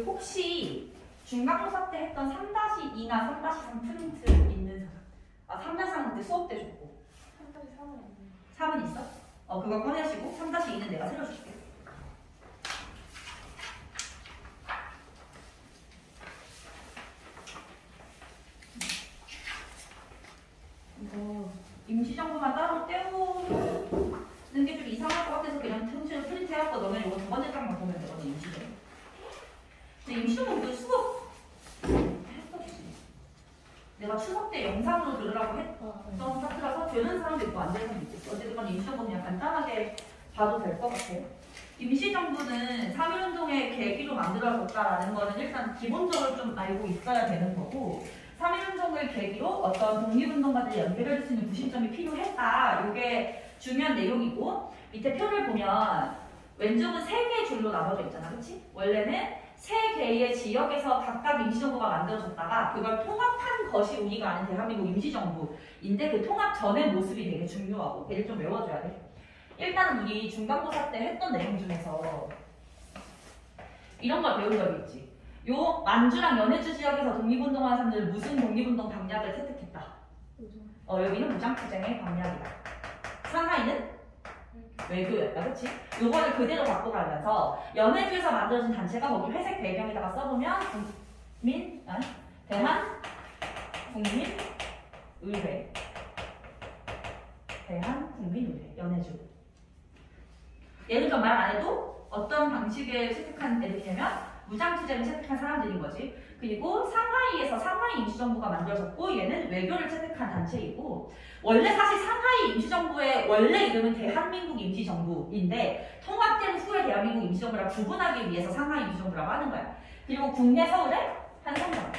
혹시 중간고사 때 했던 3-2나 3-3 프린트 있는 사람? 3-3은 그때 수업 때 줬고 3은 있어? 그거 꺼내시고 3-2는 내가 새로 줄게. 이거 임시정보만 따로 떼우는 게 좀 이상할 것 같아서 그냥 통째로 프린트해갖고 너는 이거 두 번째 장만 보면 되거든. 임시정보. 근데 임시정보 수업 했었지. 내가 추석 때 영상으로 들으라고 했던 파트라서 되는 사람도 있고 안 되는 사람도 있겠어. 어쨌든 임시정보는 그냥 간단하게 봐도 될 것 같아. 임시정부는 3.1운동의 계기로 만들어졌다라는 거는 일단 기본적으로 좀 알고 있어야 되는 거고, 3.1운동을 계기로 어떤 독립운동가들이 연결할 수 있는 구심점이 필요했다. 이게 중요한 내용이고, 밑에 표를 보면 왼쪽은 3개의 줄로 나눠져 있잖아. 그치? 원래는 3개의 지역에서 각각 임시정부가 만들어졌다가 그걸 통합한 것이 우리가 아는 대한민국 임시정부인데, 그 통합 전의 모습이 되게 중요하고 걔를 좀 외워줘야 돼. 일단은 우리 중간고사 때 했던 내용 중에서 이런 걸 배운 적이 있지. 요 만주랑 연해주 지역에서 독립운동하는 사람들 무슨 독립운동 방략을 채택했다. 여기는 무장투쟁의 방략이다. 상하이는 외교였다. 그치? 요거를 그대로 갖고 가면서 연해주에서 만들어진 단체가 거기 회색 배경에다가 써보면 대한국민의회 대한국민의회 연해주. 얘는 좀 말 안 해도 어떤 방식의 채택한 애들이냐면 무장투쟁을 채택한 사람들인 거지. 그리고 상하이에서 상하이 임시정부가 만들어졌고, 얘는 외교를 채택한 단체이고, 원래 사실 상하이 임시정부의 원래 이름은 대한민국 임시정부인데 통합된 후에 대한민국 임시정부라 구분하기 위해서 상하이 임시정부라고 하는 거야. 그리고 국내 서울에 한성정부.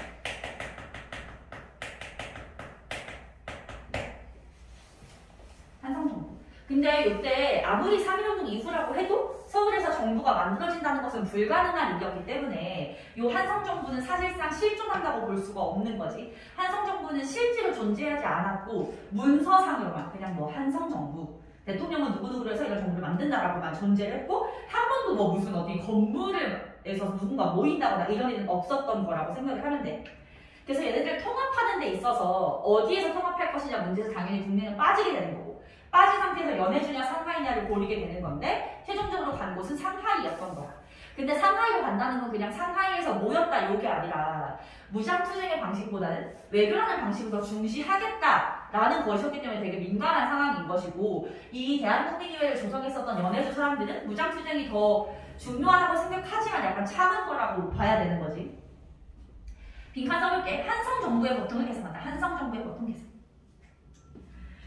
한성정부. 근데 이때 아무리 3.1운동 이후라고 해도 서울에서 정부가 만들어진다는 것은 불가능한 일이었기 때문에 이 한성정부는 사실상 실존한다고 볼 수가 없는 거지. 한성정부는 실제로 존재하지 않았고 문서상으로만 그냥 뭐 한성정부, 대통령은 누구누구를 해서 이런 정부를 만든다라고만 존재를 했고, 한 번도 뭐 무슨 어디 건물에서 누군가 모인다거나 이런 일은 없었던 거라고 생각을 하면 돼. 그래서 얘네들 통합하는 데 있어서 어디에서 통합할 것이냐 문제에서 당연히 국내는 빠지게 되는 거고, 빠진 상태에서 연해주냐 상하이냐를 고르게 되는 건데 최종적으로 간 곳은 상하이였던 거야. 근데 상하이로 간다는 건 그냥 상하이에서 모였다 이게 아니라 무장투쟁의 방식보다는 외교라는 방식을 더 중시하겠다라는 것이었기 때문에 되게 민감한 상황인 것이고, 이 대한국민의회를 조성했었던 연해주 사람들은 무장투쟁이 더 중요하다고 생각하지만 약간 참은 거라고 봐야 되는 거지. 빈칸 써볼게. 한성정부의 보통을 계승한다. 한성정부의 보통 계승.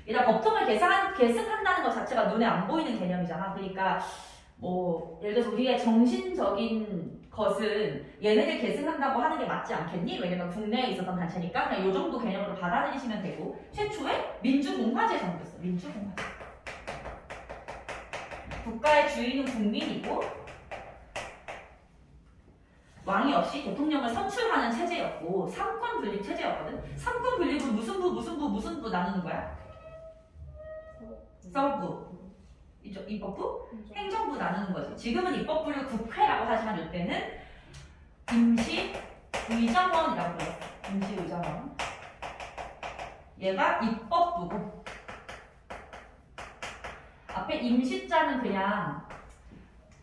일단 법통을 계승한다는 것 자체가 눈에 안 보이는 개념이잖아. 그러니까 뭐 예를 들어서 우리의 정신적인 것은 얘네들 계승한다고 하는 게 맞지 않겠니? 왜냐면 국내에 있었던 단체니까 그냥 이 정도 개념으로 받아들이시면 되고, 최초의 민주공화제 정부였어. 민주공화제. 국가의 주인은 국민이고 왕이 없이 대통령을 선출하는 체제였고, 삼권 분립 체제였거든. 삼권 분립은 무슨 부 나누는 거야? 서부, 입법부, 행정부 나누는 거지. 지금은 입법부를 국회라고 하지만 이때는 임시의정원이라고 불렀어. 임시의정원. 얘가 입법부고, 앞에 임시자는 그냥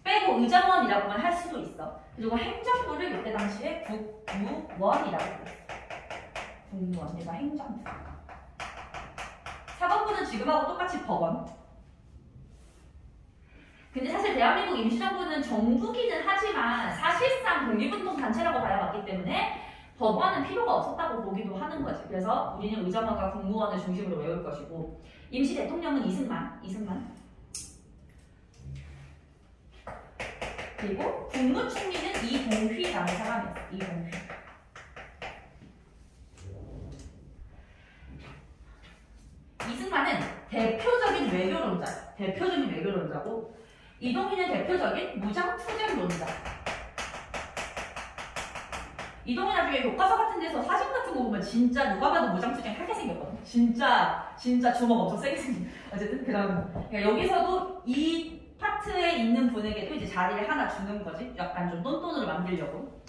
빼고 의정원이라고만 할 수도 있어. 그리고 행정부를 이때 당시에 국무원이라고 불렀어. 국무원, 얘가 행정부. 사법부는 지금하고 똑같이 법원. 근데 사실 대한민국 임시정부는 정부기는 하지만 사실상 독립운동 단체라고 봐야맞기 때문에 법원은 필요가 없었다고 보기도 하는 거지. 그래서 우리는 의정원과 국무원을 중심으로 외울 것이고, 임시 대통령은 이승만. 그리고 국무총리는 이동휘라는 사람이었어. 이동휘. 이승만은 대표적인 외교론자고, 이동휘는 대표적인 무장투쟁론자. 이동휘 나중에 교과서 같은 데서 사진 같은 거 보면 진짜 누가 봐도 무장투쟁 하게 생겼거든. 진짜 주먹 엄청 세게 생긴. 어쨌든 그다음 그러니까 여기서도 이 파트 파트에 있는 분에게도 이제 자리를 하나 주는 거지. 약간 좀 똔똔으로 만들려고.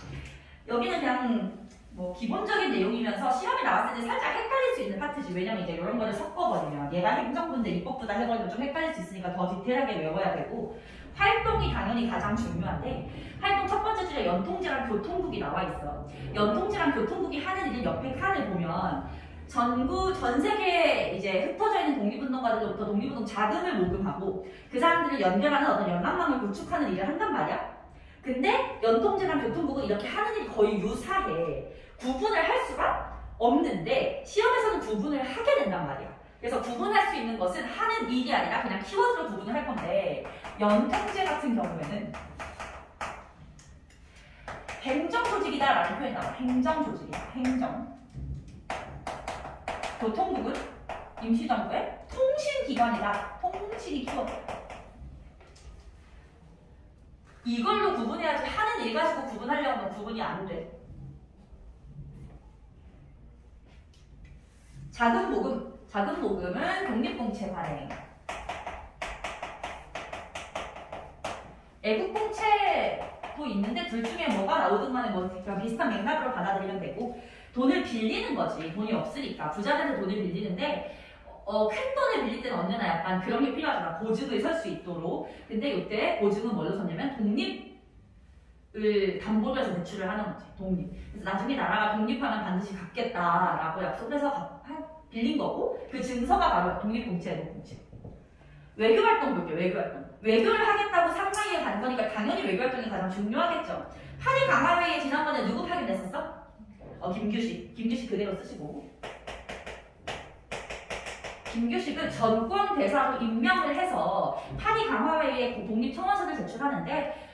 여기는 그냥 뭐 기본적인 내용이면서 시험에 나왔을 때 살짝 헷갈릴 수 있는 파트지. 왜냐면 이제 이런 거를 섞어버리면 얘가 행정부인데 입법부다 해버리면 좀 헷갈릴 수 있으니까 더 디테일하게 외워야 되고, 활동이 당연히 가장 중요한데, 활동 첫 번째 줄에 연통지랑 교통국이 나와 있어. 연통지랑 교통국이 하는 일을 옆에 칸을 보면 전 세계에 이제 흩어져 있는 독립운동가들로부터 독립운동 자금을 모금하고 그 사람들을 연결하는 어떤 연락망을 구축하는 일을 한단 말이야. 근데 연통지랑 교통국은 이렇게 하는 일이 거의 유사해. 구분을 할 수가 없는데 시험에서는 구분을 하게 된단 말이야. 그래서 구분할 수 있는 것은 하는 일이 아니라 그냥 키워드로 구분을 할 건데, 연통제 같은 경우에는 행정조직이다라는 표현이 나와. 행정조직이다. 행정. 교통국은 임시정부의 통신기관이다. 통신이 키워드. 이걸로 구분해야지 하는 일 가지고 구분하려고 하면 구분이 안 돼. 작은 모금은 독립공채 발행. 애국공채도 있는데 둘 중에 뭐가 나오든 간에 뭐 비슷한 맥락으로 받아들이면 되고, 돈을 빌리는 거지. 돈이 없으니까 부자들한테 돈을 빌리는데 큰 돈을 빌릴 때는 언제나 약간 그런 게 필요하잖아. 보증을 설 수 있도록. 근데 이때 보증은 뭘로 섰냐면 독립을 담보로 해서 대출을 하는 거지. 독립. 그래서 나중에 나라가 독립하면 반드시 갚겠다라고 약속해서 빌린 거고, 그 증서가 바로 독립공채, 애국공채. 외교활동 볼게요. 외교활동. 외교를 하겠다고 상하이에 간 거니까 당연히 외교활동이 가장 중요하겠죠. 파리 강화회의에 지난번에 누구 파견됐었어? 김규식 그대로 쓰시고. 김규식은 전권 대사로 임명을 해서 파리 강화회의에 독립청원서를 제출하는데,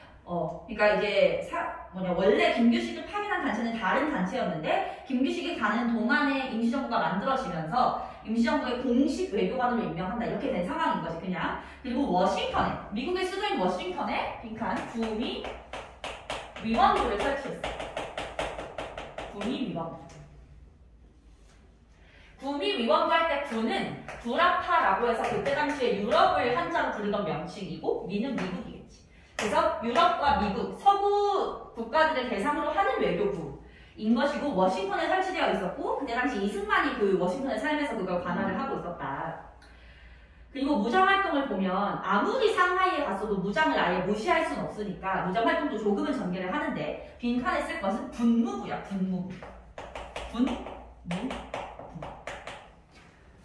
그러니까 이제 원래 김규식을 파견한 단체는 다른 단체였는데, 김규식이 가는 동안에 임시정부가 만들어지면서 임시정부의 공식 외교관으로 임명한다, 이렇게 된 상황인 거지 그냥. 그리고 워싱턴에, 미국의 수도인 워싱턴에 빈칸 구미 위원부를 설치했어. 구미 위원부. 구미 위원부 할 때 구는 구라파라고 해서 그때 당시에 유럽을 한자로 부르던 명칭이고, 미는 미국이겠지. 그래서 유럽과 미국, 서구 국가들을 대상으로 하는 외교부인 것이고, 워싱턴에 설치되어 있었고, 그때 당시 이승만이 그 워싱턴에 살면서 그걸 관할을 하고 있었다. 그리고 무장활동을 보면 아무리 상하이에 갔어도 무장을 아예 무시할 수는 없으니까 무장활동도 조금은 전개를 하는데, 빈칸에 쓸 것은 군무부야. 군무부.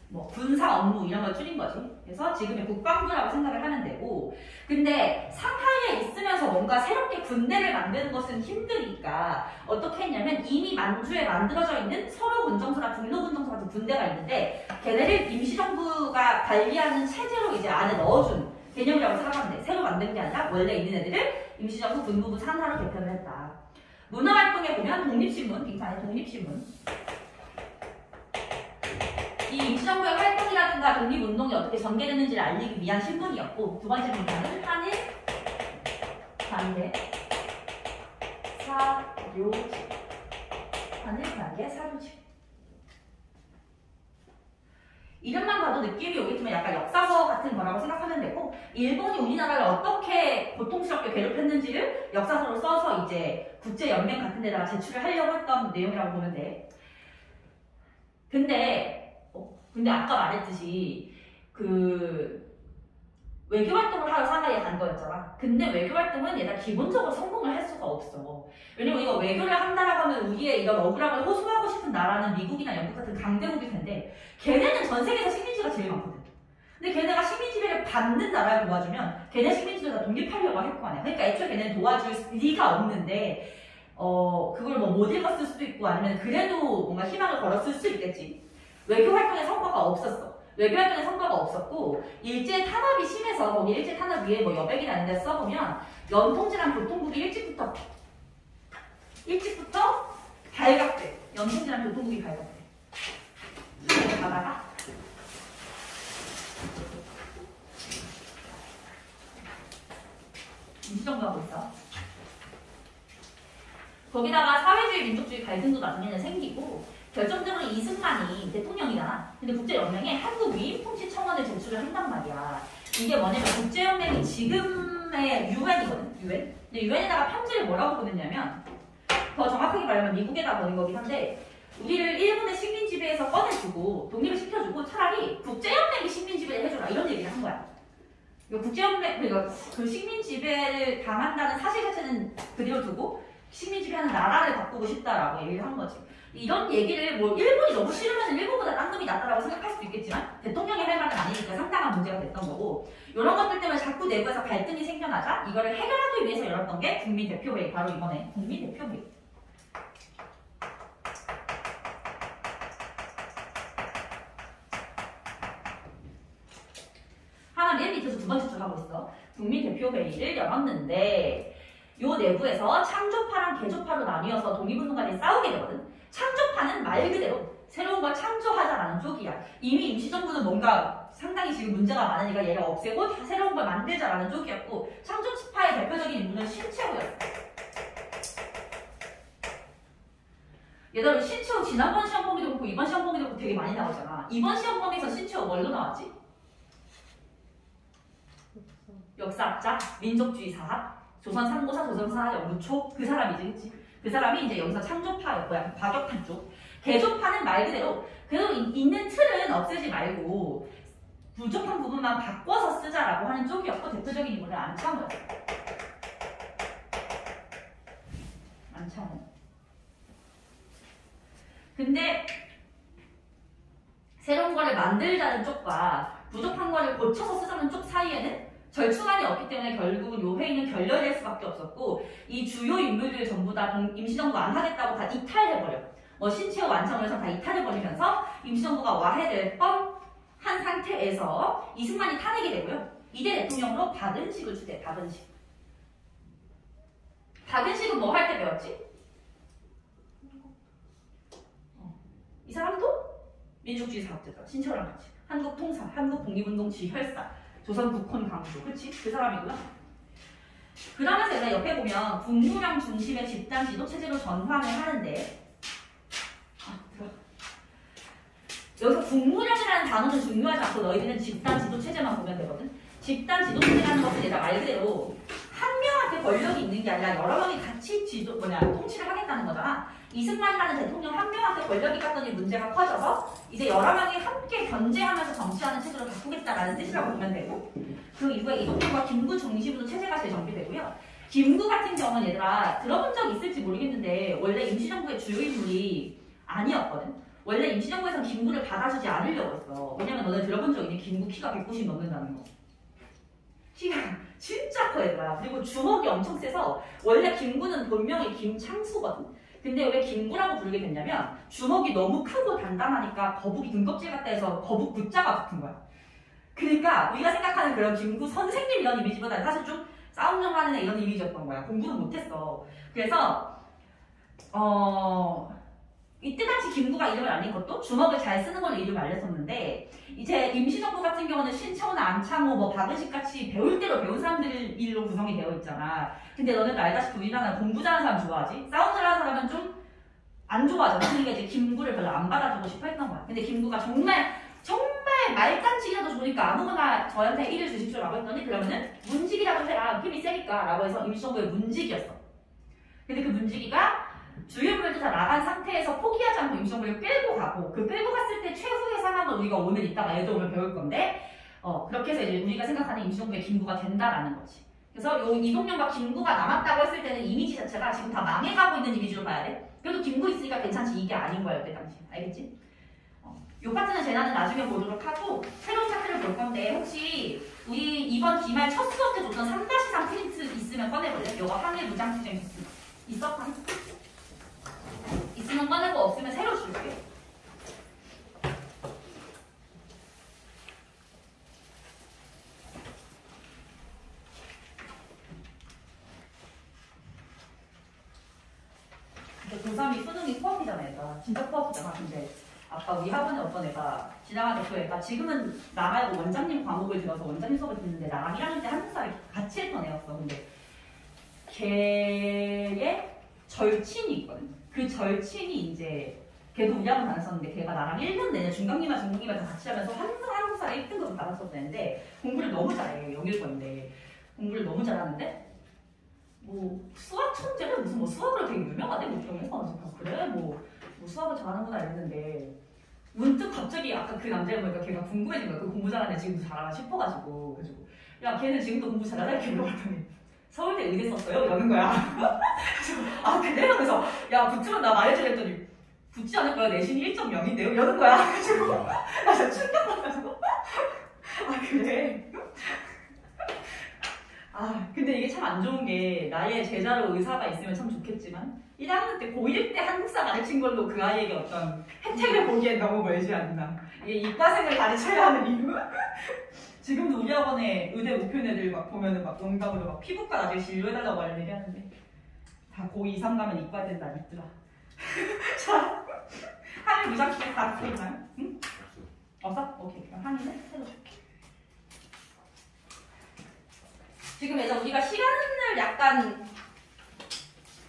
뭐 군사 업무 이런 걸 줄인 거지. 그래서 지금의 국방부라고 생각을 하면 되고, 근데 상하이에 있으면서 뭔가 새롭게 군대를 만드는 것은 힘드니까 어떻게 했냐면, 이미 만주에 만들어져 있는 서로 군정서나 북로 군정서 같은 군대가 있는데 걔네를 임시정부가 관리하는 체제로 이제 안에 넣어준 개념이라고 생각하면 돼. 새로 만든 게 아니라 원래 있는 애들을 임시정부 군무부 산하로 개편을 했다. 문화활동에 보면 독립신문, 빈칸에 독립신문. 이 임시정부의 활동이라든가 독립운동이 어떻게 전개되는지를 알리기 위한 신문이었고, 두 번째 빈칸은 한일, 관계, 사료지. 한일, 관계, 사료지. 이름만 봐도 느낌이 오겠지만 약간 역사서 같은 거라고 생각하면 되고, 일본이 우리나라를 어떻게 고통스럽게 괴롭혔는지를 역사서로 써서 이제 국제연맹 같은 데다가 제출을 하려고 했던 내용이라고 보면 돼. 근데 아까 말했듯이 그 외교활동을 하러 상하이에 간 거였잖아. 근데 외교활동은 얘가 기본적으로 성공을 할 수가 없어. 왜냐면 이거 외교를 한다라고 하면 우리의 이런 억울함을 호소하고 싶은 나라는 미국이나 영국 같은 강대국일 텐데, 걔네는 전 세계에서 식민지가 제일 많거든. 근데 걔네가 식민지배를 받는 나라를 도와주면 걔네 식민지도 다 독립하려고 할 거 아니야. 그러니까 애초에 걔네는 도와줄 리가 없는데, 그걸 뭐 못 읽었을 수도 있고 아니면 그래도 뭔가 희망을 걸었을 수도 있겠지. 외교활동에 성과가 없었어. 외교활동에 성과가 없었고, 일제 탄압이 심해서 거기 일제 탄압 위에 뭐 여백이나 이런 데 써보면 연통지랑 교통국이 일찍부터 발각돼. 연통지랑 교통국이 발각돼. 이렇게 가다가 임시정부 하고 있어. 거기다가 사회주의 민족주의 갈등도 나중에는 생기고, 결정적으로 이승만이 대통령이잖아. 근데 국제연맹에 한국 위임통치 청원을 제출을 한단 말이야. 이게 뭐냐면 국제연맹이 지금 지금의 유엔이거든. 유엔. 근데 유엔에다가 편지를 뭐라고 보냈냐면 더 정확하게 말하면 미국에다 보낸 거긴 한데 우리를 일본의 식민 지배에서 꺼내주고 독립을 시켜주고 차라리 국제연맹이 식민 지배를 해줘라 이런 얘기를 한 거야. 국제연맹 그러니까 그 식민 지배를 당한다는 사실 자체는 그대로 두고 식민 지배하는 나라를 바꾸고 싶다라고 얘기를 한 거지. 이런 얘기를 뭐 일본이 너무 싫으면 일본보다 딴 놈이 낫다라고 생각할 수도 있겠지만 대통령이 할 말은 아니니까 상당한 문제가 됐던 거고 이런 것들 때문에 자꾸 내부에서 갈등이 생겨나자 이거를 해결하기 위해서 열었던 게 국민대표회의 바로 이번에 국민대표회의. 하나 맨 밑에서 두 번째 줄 하고 있어. 국민대표회의를 열었는데 요 내부에서 창조파랑 개조파로 나뉘어서 독립운동가들이 싸우게 되거든. 창조파는 말 그대로 새로운 걸 창조하자라는 쪽이야. 이미 임시정부는 뭔가 상당히 지금 문제가 많으니까 얘를 없애고 다 새로운 걸 만들자라는 쪽이었고 창조파의 대표적인 인물은 신채호였어. 얘들아 신채호 지난번 시험 범위도 그렇고 이번 시험 범위도 그렇고 되게 많이 나오잖아. 이번 시험 범위에서 신채호 뭘로 나왔지? 역사학자, 민족주의 사학, 조선 삼고사, 조선사 연구초 그 사람이지, 그치? 그 사람이 이제 여기서 창조파였고요. 과격한 쪽. 개조파는 말 그대로 그래도 있는 틀은 없애지 말고 부족한 부분만 바꿔서 쓰자라고 하는 쪽이었고 대표적인 인물은 안창호였어요. 안창호. 근데 새로운 거를 만들자는 쪽과 부족한 거를 고쳐서 쓰자는 쪽 사이에는 절충안이 없기 때문에 결국은 요 회의는 결렬될 수밖에 없었고 이 주요 인물들 전부 다 임시정부 안 하겠다고 다 이탈해버려. 뭐 신채호 완성해서 다 이탈해버리면서 임시정부가 와해될 뻔한 상태에서 이승만이 탄핵이 되고요. 이대 대통령으로 박은식을 추대. 박은식. 박은식은 뭐 할 때 배웠지? 이 사람도 민족주의 사학자다. 신채호랑 같이. 한국통사, 한국독립운동 지혈사, 조선국헌 강조. 그치? 그 사람이고요. 그러면서 얘가 옆에 보면 국무령 중심의 집단 지도 체제로 전환을 하는데 여기서 국무령이라는 단어는 중요하지 않고 너희들은 집단 지도 체제만 보면 되거든. 집단 지도 체제라는 것은 얘가 말 그대로 한 명한테 권력이 있는 게 아니라 여러 명이 같이 통치를 하겠다는 거잖아. 이승만이라는 대통령 한 명한테 권력이 갔더니 문제가 커져서 이제 여러 명이 함께 견제하면서 정치하는 체제로 바꾸겠다라는 뜻이라고 보면 되고 그 이후에 이동통과 김구 중심으로 체제가 재정비되고요. 김구 같은 경우는 얘들아 들어본 적 있을지 모르겠는데 원래 임시정부의 주요 인물이 아니었거든. 원래 임시정부에서는 김구를 받아주지 않으려고 했어. 왜냐면 너네 들어본 적 있니? 김구 키가 190 넘는다는 거. 키가 진짜 커 얘들아. 그리고 주먹이 엄청 세서 원래 김구는 본명이 김창수거든. 근데 왜 김구라고 부르게 됐냐면 주먹이 너무 크고 단단하니까 거북이 등껍질 같다 해서 거북 구자가 붙은 거야. 그러니까 우리가 생각하는 그런 김구 선생님 이런 이미지보다는 사실 좀 싸움 좀 하는 애 이런 이미지였던 거야. 공부는 못했어. 그래서 이때 당시 김구가 이름을 알린 것도 주먹을 잘 쓰는 걸로 이름을 알렸었는데 이제 임시정부 같은 경우는 신채호나 안창호, 뭐 박은식 같이 배울 대로 배운 사람들로 구성이 되어 있잖아. 근데 너네도 알다시피 우리나라는 공부 잘하는 사람 좋아하지? 싸움 잘하는 사람은 좀 안 좋아하잖아. 그러니까 이제 김구를 별로 안 받아주고 싶어 했던 거야. 근데 김구가 정말 말단치기라도 좋으니까 아무거나 저한테 일을 주십시오라고 했더니 그러면은 문직이라도 해라. 힘이 세니까 라고 해서 임시정부의 문직이었어. 근데 그 문직이가 주요 인물들 다 나간 상태에서 포기하지 않고 임시정부를 끌고 가고 그 끌고 갔을 때 최후의 상황을 우리가 오늘 이따가 애들 오면 배울 건데 그렇게 해서 이제 우리가 생각하는 임시정부의 김구가 된다라는 거지. 그래서 요 이동영과 김구가 남았다고 했을 때는 이미지 자체가 지금 다 망해가고 있는 이미지로 봐야 돼. 그래도 김구 있으니까 괜찮지. 이게 아닌 거야 그때 당시. 알겠지? 요 파트는 제나는 나중에 보도록 하고 새로운 차트를 볼 건데 혹시 우리 이번 기말 첫 수업 때 줬던 3-3 프린트 있으면 꺼내볼래? 요거 항해 무장투쟁 있어? 있으면 꺼내고 없으면 새로 줄게. 고3이 수능이 코앞이잖아 얘가. 진짜 코앞이잖아. 근데 아까 우리 학원에 어떤 애가 지나가서 그 애가 지금은 나 말고 원장님 과목을 들어서 원장님 수업을 듣는데 나랑 1학년 때 한국사를 같이 했던 애였어. 근데 걔의 절친이 있거든. 그 절친이 이제 걔도 우리 학원 다녔었는데 걔가 나랑 1년 내내 중강기말 중국기말 다 같이 하면서 항상 한국사를 1등급을 받았었는데 공부를 너무 잘해. 영일권인데 공부를 너무 잘하는데 뭐 수학 천재는 무슨 뭐 수학으로 되게 유명하대 목평에서. 그래 뭐 수학을 잘하는구나 이랬는데 문득 갑자기 아까 그 남자를 보니까 걔가 궁금해진 거야. 그 공부 잘하는 애 지금도 잘하나 싶어가지고. 그래서 야 걔는 지금도 공부 잘하나 이렇게 물어봤더니 서울대 의대 썼어요? 이러는 거야. 아 그래? 그래서 야 붙으면 나 말해줘 했더니 붙지 않을 거야. 내신이 1.0인데요? 이러는 거야. 그래가지고 나 진짜 충격받아가지고 아 그래? 아 근데 이게 참 안 좋은 게 나의 제자로 의사가 있으면 참 좋겠지만 1학년 때 고1 때 한국사 가르친 걸로 그 아이에게 어떤 혜택을 보기엔 너무 멀지 않나. 이게 이과생을 가르쳐야 하는 이유? 지금도 우리 학원에 의대 목표 애들 막 보면은 막 농담으로 막 피부과 나중에 진료해달라고 하는 얘기 하는데 다 고2, 3 가면 이과대는 다 있더라. 자, 한일 무작위에 다 듣고 있나요? 응? 없어? 오케이. 그럼 한일은 새로 줄게. 지금 얘들아 우리가 시간을 약간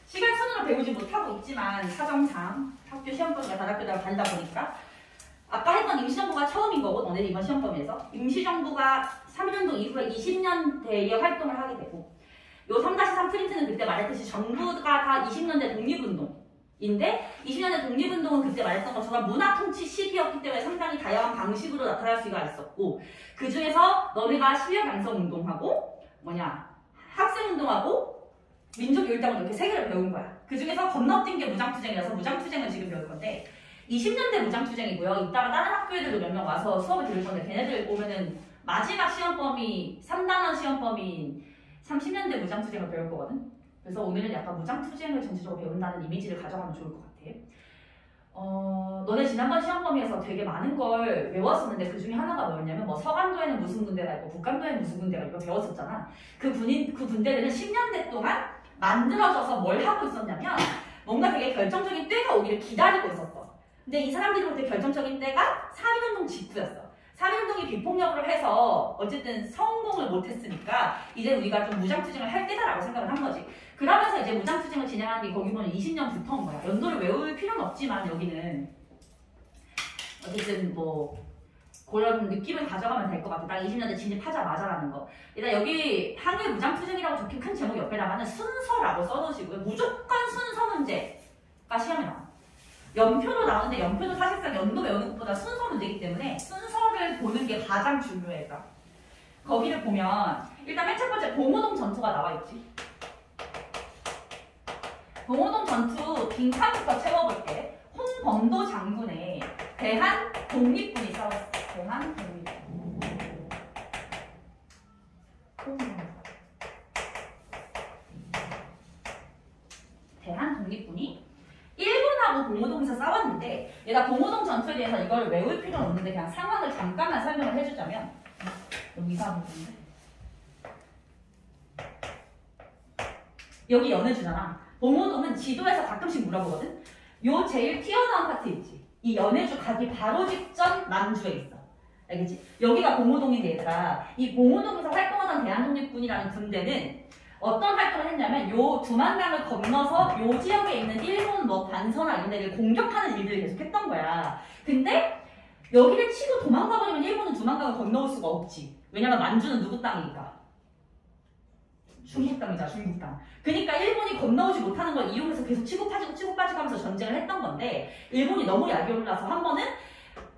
시간 순으로 배우지 못하고 있지만 사정상 학교 시험범위가 다른 학교다가 다르다 보니까 아까 했던 임시정부가 처음인 거고 너네들 이번 시험범위에서 임시정부가 3년도 이후에 20년대에 활동을 하게 되고 요 3-3 프린트는 그때 말했듯이 정부가 다 20년대 독립운동인데 20년대 독립운동은 그때 말했던 것처럼 문화통치 시기였기 때문에 상당히 다양한 방식으로 나타날 수가 있었고 그 중에서 너네가 실력양성운동하고 학생운동하고 민족일당을 이렇게 세 개를 배운 거야. 그 중에서 건너뛴 게 무장투쟁이라서 무장투쟁을 지금 배울 건데 20년대 무장투쟁이고요. 이따가 다른 학교 애들도 몇 명 와서 수업을 들을 건데 걔네들 보면은 마지막 시험범위 3단원 시험범위인 30년대 무장투쟁을 배울 거거든. 그래서 오늘은 약간 무장투쟁을 전체적으로 배운다는 이미지를 가져가면 좋을 것 같아. 너네 지난번 시험범위에서 되게 많은 걸 외웠었는데 그 중에 하나가 뭐였냐면 뭐 서간도에는 무슨 군대가 있고 북간도에는 무슨 군대가 있고 배웠었잖아. 그 군대들은 10년대 동안 만들어져서 뭘 하고 있었냐면 뭔가 되게 결정적인 때가 오기를 기다리고 있었어. 근데 이 사람들이 볼 때 결정적인 때가 3.1운동 직후였어. 3.1운동이 비폭력으로 해서 어쨌든 성공을 못했으니까 이제 우리가 좀 무장투쟁을 할 때다라고 생각을 한 거지. 그러면서 이제 무장투쟁을 진행하는 게 거기 보면 20년부터인 거야. 연도를 외울 필요는 없지만 여기는 어쨌든 뭐 그런 느낌을 가져가면 될 것 같아. 딱 20년대 진입하자마자라는 거. 일단 여기 한일 무장투쟁이라고 적힌 큰 제목 옆에다가는 순서라고 써놓으시고요. 무조건 순서 문제가 시험에 나와. 연표도 나오는데 연표도 사실상 연도 외우는 것보다 순서 문제이기 때문에 순서를 보는 게 가장 중요해. 거기를 보면 일단 맨 첫 번째 봉오동 전투가 나와 있지. 봉오동 전투 빈칸부터 채워볼게. 홍범도 장군의 대한 독립군이 싸웠어. 대한 독립군. 대한 독립군이 일본하고 봉오동에서 싸웠는데 얘가 봉오동 전투에 대해서 이걸 외울 필요는 없는데 그냥 상황을 잠깐만 설명을 해주자면 여기 이상한 부분인데 여기 연해주잖아. 봉오동은 지도에서 가끔씩 물어보거든. 요 제일 튀어나온 파트 있지. 이 연해주 가기 바로 직전 남주에 있어. 알겠지? 여기가 봉오동인데 얘들아 이 봉오동에서 활동하던 대한독립군이라는 군대는 어떤 활동을 했냐면 요 두만강을 건너서 요 지역에 있는 일본 뭐 관서나 이런 데를 공격하는 일들을 계속 했던 거야. 근데 여기를 치고 도망가버리면 일본은 두만강을 건너올 수가 없지. 왜냐면 만주는 누구 땅이니까? 중국 땅이잖아, 중국 땅. 그러니까 일본이 건너오지 못하는 걸 이용해서 계속 치고 빠지고 하면서 전쟁을 했던 건데 일본이 너무 약이 올라서 한 번은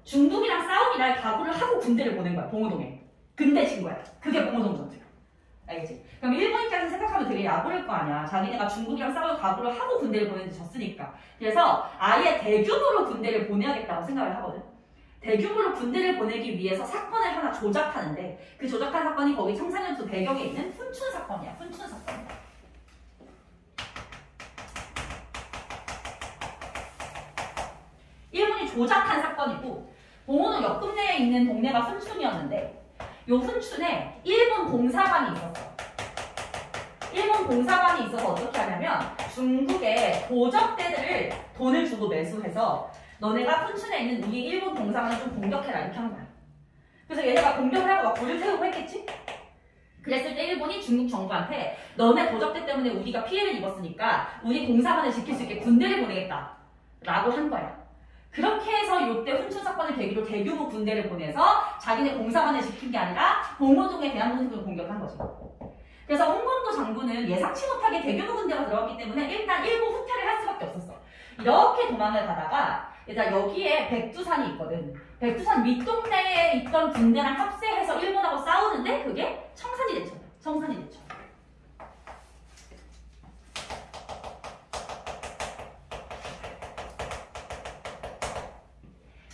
중국이랑 싸움이랄 각오를 하고 군대를 보낸 거야, 봉오동에. 근데 진 거야. 그게 봉오동 전투야. 알겠지? 그럼 일본 입장에서 생각하면 되게 약올릴 거 아니야. 자기네가 중국이랑 싸울 각오를 하고 군대를 보내는데 졌으니까. 그래서 아예 대규모로 군대를 보내야겠다고 생각을 하거든. 대규모로 군대를 보내기 위해서 사건을 하나 조작하는데 그 조작한 사건이 거기 청산연수 배경에 있는 훈춘 사건이야. 훈춘 사건. 일본이 조작한 사건이고 봉오동 옆 내에 있는 동네가 훈춘이었는데 요 훈춘에 일본 공사관이 있었어. 일본 공사관이 있어서 어떻게 하냐면 중국의 도적대들을 돈을 주고 매수해서 너네가 훈춘에 있는 우리 일본 공사관을 좀 공격해라 이렇게 한 거야. 그래서 얘네가 공격을 하고 막 불을 태우고 했겠지? 그랬을 때 일본이 중국 정부한테 너네 도적대 때문에 우리가 피해를 입었으니까 우리 공사관을 지킬 수 있게 군대를 보내겠다 라고 한 거야. 그렇게 해서 이때 훈춘 사건을 계기로 대규모 군대를 보내서 자기네 공사관을 지킨 게 아니라 봉오동의 대한독립군을 공격한 거지. 그래서 홍범도 장군은 예상치 못하게 대규모 군대가 들어왔기 때문에 일단 일부 후퇴를 할 수밖에 없었어. 이렇게 도망을 가다가 일단 여기에 백두산이 있거든. 백두산 윗동네에 있던 군대랑 합세해서 일본하고 싸우는데 그게 청산리 대첩. 청산리 대첩.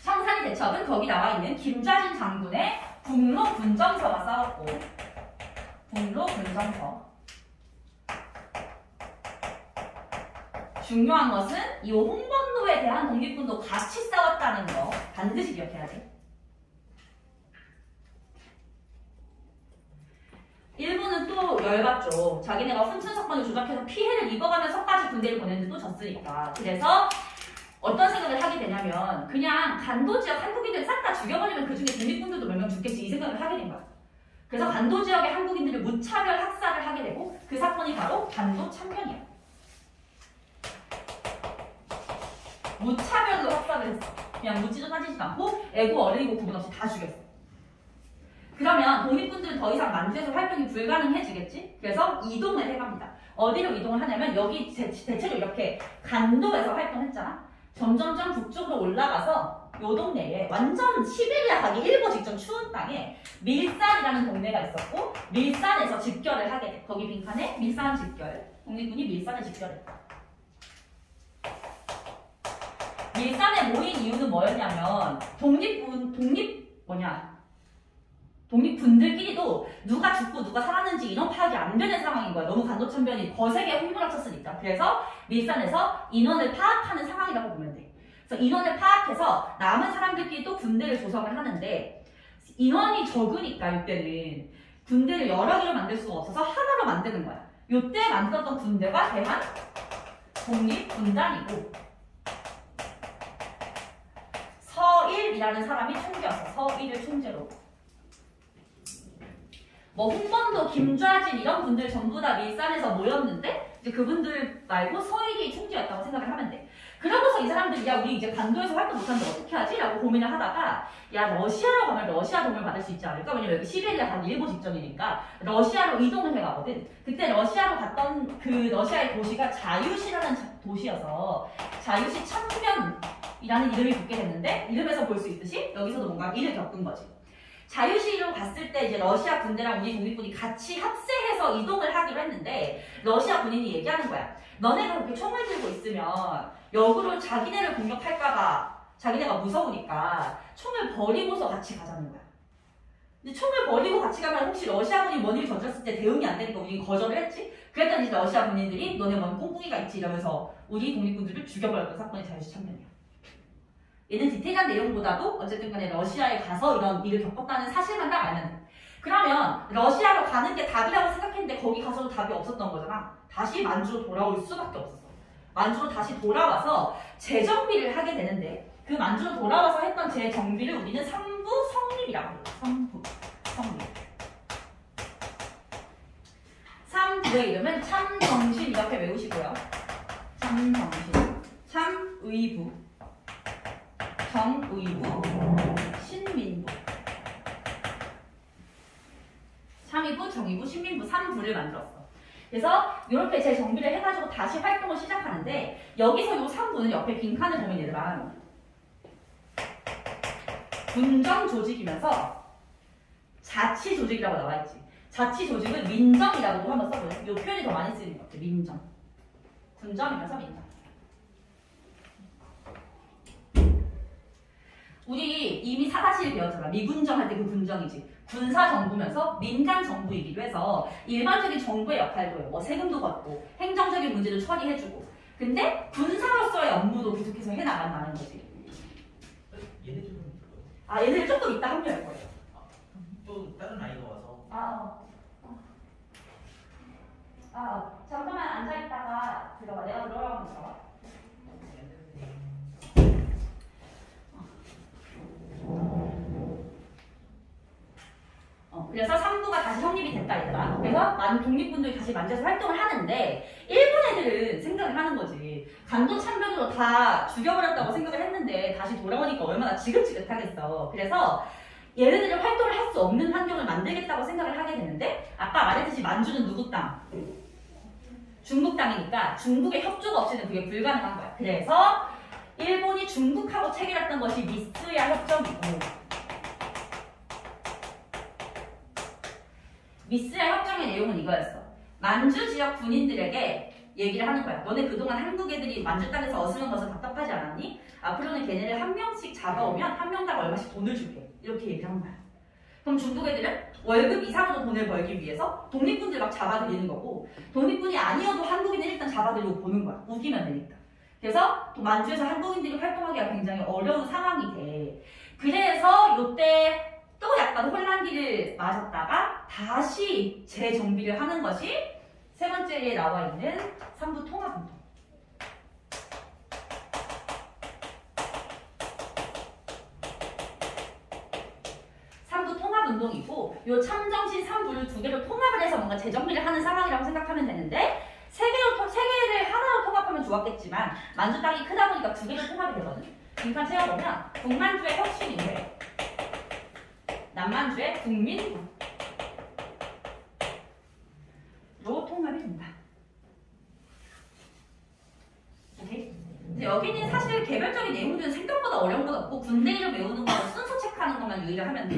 청산리 대첩은 거기 나와 있는 김좌진 장군의 북로 군정서가 싸웠고, 북로 군정서. 중요한 것은 이 홍범도에 대한 독립군도 같이 싸웠다는 거 반드시 기억해야 돼. 일본은 또 열받죠. 자기네가 훈춘사건을 조작해서 피해를 입어가면서까지 군대를 보냈는데 또 졌으니까. 그래서 어떤 생각을 하게 되냐면 그냥 간도 지역 한국인들 싹 다 죽여버리면 그중에 독립군들도 몇 명 죽겠지 이 생각을 하게 된 거야. 그래서 간도 지역의 한국인들을 무차별 학살을 하게 되고 그 사건이 바로 간도 참변이야. 무차별로 학살을 했어. 그냥 묻지도 따지지도 않고 애고 어린이고 구분 없이 다 죽였어. 그러면 독립군들은 더 이상 만주에서 활동이 불가능해지겠지? 그래서 이동을 해갑니다. 어디로 이동을 하냐면 여기 대체로 이렇게 간도에서 활동했잖아. 점점점 북쪽으로 올라가서 요 동네에 완전 시베리아 가기 일보 직전 추운 땅에 밀산이라는 동네가 있었고 밀산에서 집결을 하게 돼. 거기 빈칸에 밀산 집결. 독립군이 밀산에 집결했다. 밀산에 모인 이유는 뭐였냐면 독립군들끼리도 누가 죽고 누가 살았는지 인원 파악이 안 되는 상황인 거야. 너무 간도천변이 거세게 휘몰아쳤으니까. 그래서 밀산에서 인원을 파악하는 상황이라고 보면 돼. 그래서 인원을 파악해서 남은 사람들끼리 또 군대를 조성을 하는데 인원이 적으니까 이때는 군대를 여러 개로 만들 수가 없어서 하나로 만드는 거야. 이때 만들었던 군대가 대한 독립군단이고 서일이라는 사람이 총재였어. 서일을 총재로. 뭐 홍범도, 김좌진 이런 분들 전부 다 밀산에서 모였는데 이제 그분들 말고 서일이 총재였다고 생각을 하면 돼. 그러고서 이 사람들이 야 우리 이제 간도에서 활동 못하는데 어떻게 하지? 라고 고민을 하다가 야 러시아로 가면 러시아 도움을 받을 수 있지 않을까? 왜냐면 여기 시베리아 가기 일보 직전이니까 러시아로 이동을 해가거든. 그때 러시아로 갔던 그 러시아의 도시가 자유시라는 도시여서 자유시 참변이라는 이름이 붙게 됐는데 이름에서 볼 수 있듯이 여기서도 뭔가 일을 겪은 거지. 자유시로 갔을 때 이제 러시아 군대랑 우리 독립군이 같이 합세해서 이동을 하기로 했는데 러시아 군인이 얘기하는 거야. 너네가 그렇게 총을 들고 있으면 역으로 자기네를 공격할까봐 자기네가 무서우니까 총을 버리고서 같이 가자는 거야. 근데 총을 버리고 같이 가면 혹시 러시아군이 뭔 일 저질렀을 때 대응이 안 되니까 우리는 거절을 했지. 그랬더니 이제 러시아 군인들이 너네 뭔 꽁꽁이가 있지 이러면서 우리 독립군들을 죽여버렸던 사건이 자유시 참변이야. 얘는 디테일한 내용보다도 어쨌든 간에 러시아에 가서 이런 일을 겪었다는 사실만 딱 알면 돼. 그러면 러시아로 가는 게 답이라고 생각했는데 거기 가서도 답이 없었던 거잖아. 다시 만주로 돌아올 수밖에 없었어. 만주로 다시 돌아와서 재정비를 하게 되는데 그 만주로 돌아와서 했던 재정비를 우리는 삼부 성립이라고 해요. 삼부 성립. 삼부의 이름은 참정신 이렇게 외우시고요. 참정신, 참의부, 정의부, 신민부. 참의부, 정의부, 신민부 3부를 만들었어. 그래서 이렇게 재정비를 해가지고 다시 활동을 시작하는데 여기서 이 3부는 옆에 빈칸을 보면 얘들아 군정 조직이면서 자치 조직이라고 나와있지. 자치 조직은 민정이라고도 한번 써보래. 이 표현이 더 많이 쓰이는 것 같아. 민정. 군정이면서 민정. 우리 이미 사사시를 배웠잖아. 미군정 할 때 그 군정이지. 군사 정부면서 민간 정부이기도 해서 일반적인 정부의 역할도 해요. 뭐 세금도 걷고 행정적인 문제도 처리해주고. 근데 군사로서의 업무도 계속해서 해나간다는 거지. 얘네들 조금 이따 합류할 거예요. 또 다른 아이가 와서. 잠깐만 앉아있다가 들어가. 내가 들어가면 들어가. 그래서 3부가 다시 성립이 됐다 얘들아. 그래서 많은 독립군들이 다시 만주에서 활동을 하는데 일본 애들은 생각을 하는 거지. 간도 참변으로 다 죽여버렸다고 생각을 했는데 다시 돌아오니까 얼마나 지긋지긋하겠어. 그래서 얘네들이 활동을 할 수 없는 환경을 만들겠다고 생각을 하게 되는데 아까 말했듯이 만주는 누구 땅? 중국 땅이니까 중국의 협조가 없이는 그게 불가능한 거야. 그래서 일본이 중국하고 체결했던 것이 미스야 협정이고 미스야 협정의 내용은 이거였어. 만주 지역 군인들에게 얘기를 하는 거야. 너네 그동안 한국 애들이 만주 땅에서 어슬렁거서 답답하지 않았니? 앞으로는 걔네를 한 명씩 잡아오면 한 명당 얼마씩 돈을 줄게. 이렇게 얘기를 한 거야. 그럼 중국 애들은 월급 이상으로 돈을 벌기 위해서 독립군들 막 잡아들이는 거고 독립군이 아니어도 한국인을 일단 잡아들이고 보는 거야. 우기면 되니까. 그래서 또 만주에서 한국인들이 활동하기가 굉장히 어려운 상황이 돼. 그래서 이때 또 약간 혼란기를 맞았다가 다시 재정비를 하는 것이 세 번째에 나와 있는 삼부 통합운동. 삼부 통합운동이고 요 참정신 3부를 두 개로 통합을 해서 뭔가 재정비를 하는 상황이라고 생각하면 되는데 세 개를 하나로 통합하면 좋았겠지만 만주 땅이 크다 보니까 두 개로 통합이 되거든. 빈칸 채워보면 북만주의 혁신인회, 남만주의 국민군 로 통합이 된다. 오케이? 근데 여기는 사실 개별적인 내용들은 생각보다 어려운 건 없고 군대 이름 외우는 거랑 순서 체크하는 것만 유의를 하면 돼.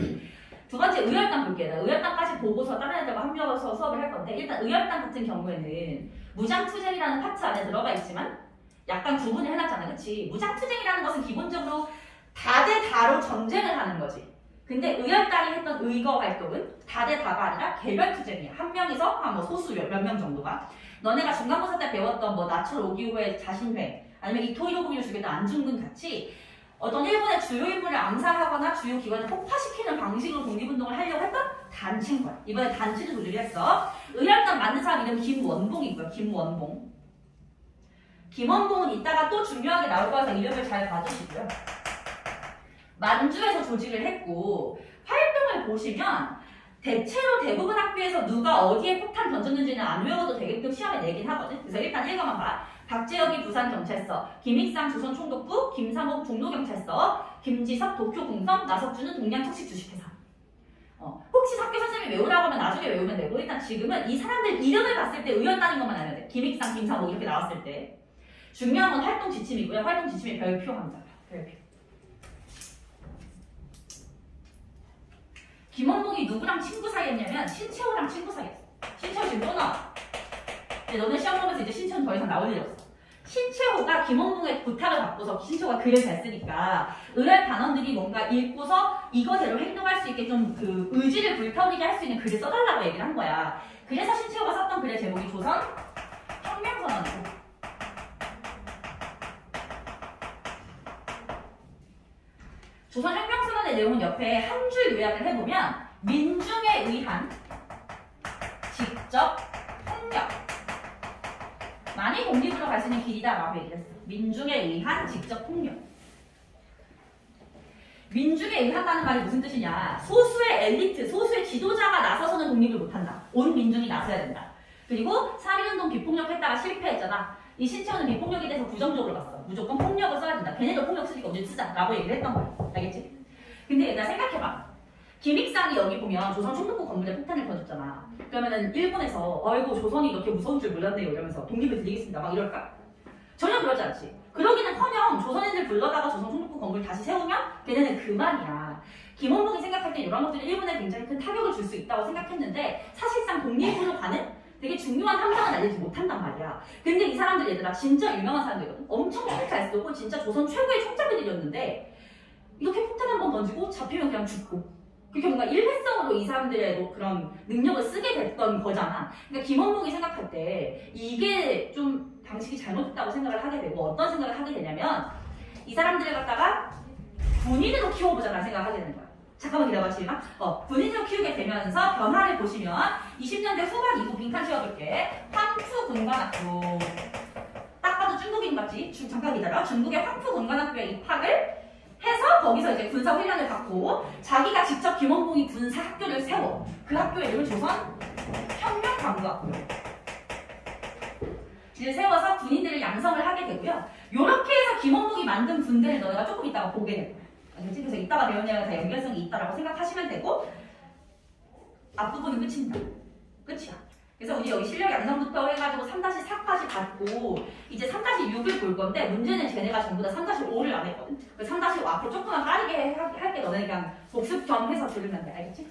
두 번째 의열당 볼게요. 의열당까지 보고서 다른 애들과 합류해서 수업을 할 건데 일단 의열당 같은 경우에는 무장투쟁이라는 파트 안에 들어가 있지만 약간 구분을 해놨잖아. 그치? 무장투쟁이라는 것은 기본적으로 다대다로 전쟁을 하는 거지. 근데 의열당이 했던 의거 활동은 다대다가 아니라 개별투쟁이야. 한 명에서 한 뭐 소수 몇 명 정도가. 너네가 중간고사 때 배웠던 뭐 나철 오기후의 자신회 아니면 이토 히로부미를 죽였던 안중근 같이 어떤 일본의 주요 인물을 암살하거나 주요 기관을 폭파시키는 방식으로 독립운동을 하려고 했던 단체인 거야. 이번에 단체를 조직을 했어. 의열당 만든 사람 이름 김원봉이고요. 김원봉. 김원봉은 이따가 또 중요하게 나올 거라서 이름을 잘 봐주시고요. 만주에서 조직을 했고 활동을 보시면 대체로 대부분 학교에서 누가 어디에 폭탄 던졌는지는 안 외워도 되게끔 시험에 내긴 하거든. 그래서 일단 읽어만 봐. 박재혁이 부산경찰서, 김익상 조선총독부, 김상옥 종로경찰서, 김지석 도쿄공성, 나석주는 동양척식주식회사. 혹시 학교 선생님이 외우라고 하면 나중에 외우면 되고 일단 지금은 이 사람들 이름을 봤을 때 의연다는 것만 알면 돼. 김익상, 김상옥 이렇게 나왔을 때. 중요한 건 활동 지침이고요. 활동 지침에 별표합니다. 별표. 김원봉이 누구랑 친구 사이였냐면 신채호랑 친구 사이였어. 신채호 지금 또 나와. 근데 너네 시험 보면서 이제 신채호는 더 이상 나올 일이 없어. 신채호가 김원봉의 부탁을 받고서 신채호가 글을 잘 쓰니까 의뢰 단원들이 뭔가 읽고서 이거대로 행동할 수 있게 좀 그 의지를 불타오르게 할 수 있는 글을 써달라고 얘기를 한 거야. 그래서 신채호가 썼던 글의 제목이 조선 혁명선언이고 조선 혁명선언의 내용은 옆에 한 줄 요약을 해보면 민중에 의한 직접 폭력 만이 독립으로 갈 수 있는 길이다 라고 얘기를 했어. 민중에 의한 직접 폭력. 민중에 의한다는 말이 무슨 뜻이냐. 소수의 엘리트, 소수의 지도자가 나서서는 독립을 못한다. 온 민중이 나서야 된다. 그리고 3.1운동 비폭력했다가 실패했잖아. 이 신채호는 비폭력에 대해서 부정적으로 봤어. 무조건 폭력을 써야 된다. 걔네도 폭력 쓰니까 언제 쓰자 라고 얘기를 했던 거야. 알겠지? 근데 얘들아 생각해봐. 김익상이 여기 보면 조선 총독부 건물에 폭탄을 던졌잖아. 그러면은 일본에서 아이고 조선이 이렇게 무서운 줄 몰랐네요 이러면서 독립을 드리겠습니다 막 이럴까? 전혀 그러지 않지. 그러기는커녕 조선인들 불러다가 조선 총독부 건물 다시 세우면 걔네는 그만이야. 김원봉이 생각할 때 이런 것들이 일본에 굉장히 큰 타격을 줄 수 있다고 생각했는데 사실상 독립으로 가는 되게 중요한 함정은 알리지 못한단 말이야. 근데 이 사람들 얘들아 진짜 유명한 사람들이거든. 엄청 총 잘 쏘고 진짜 조선 최고의 총장들이었는데 이렇게 폭탄 한 번 던지고 잡히면 그냥 죽고 그렇게 뭔가 일회성으로 이 사람들의 그런 능력을 쓰게 됐던 거잖아. 그러니까 김원봉이 생각할 때 이게 좀 방식이 잘못됐다고 생각을 하게 되고 어떤 생각을 하게 되냐면 이 사람들을 갖다가 군인으로 키워보자라는 생각을 하게 되는 거야. 잠깐만 기다려봐 지금. 군인으로 키우게 되면서 변화를 보시면 20년대 후반 이후 빈칸 채워볼게. 황푸군관학교 딱 봐도 중국인 같지? 잠깐 기다려. 중국의 황푸군관학교에 입학을 해서 거기서 이제 군사 훈련을 받고 자기가 직접 김원봉이 군사 학교를 세워. 그 학교 이름을 조선 혁명광부학교 이제 세워서 군인들을 양성을 하게 되고요. 요렇게 해서 김원봉이 만든 군대를 너네가 조금 이따가 보게 될 거야. 알겠지? 그래서 이따가 배운 내용에 다 연결성이 있다라고 생각하시면 되고 앞부분은 끝입니다. 끝이야. 그래서 우리 여기 실력 양성부터 해가지고 3-4까지 받고 이제 3-6을 볼 건데 문제는 쟤네가 전부 다 3-5를 안 했거든. 그 3-5 앞에 조금만 빠르게 할게. 너네 그냥 복습 겸 해서 들으면 돼. 알겠지?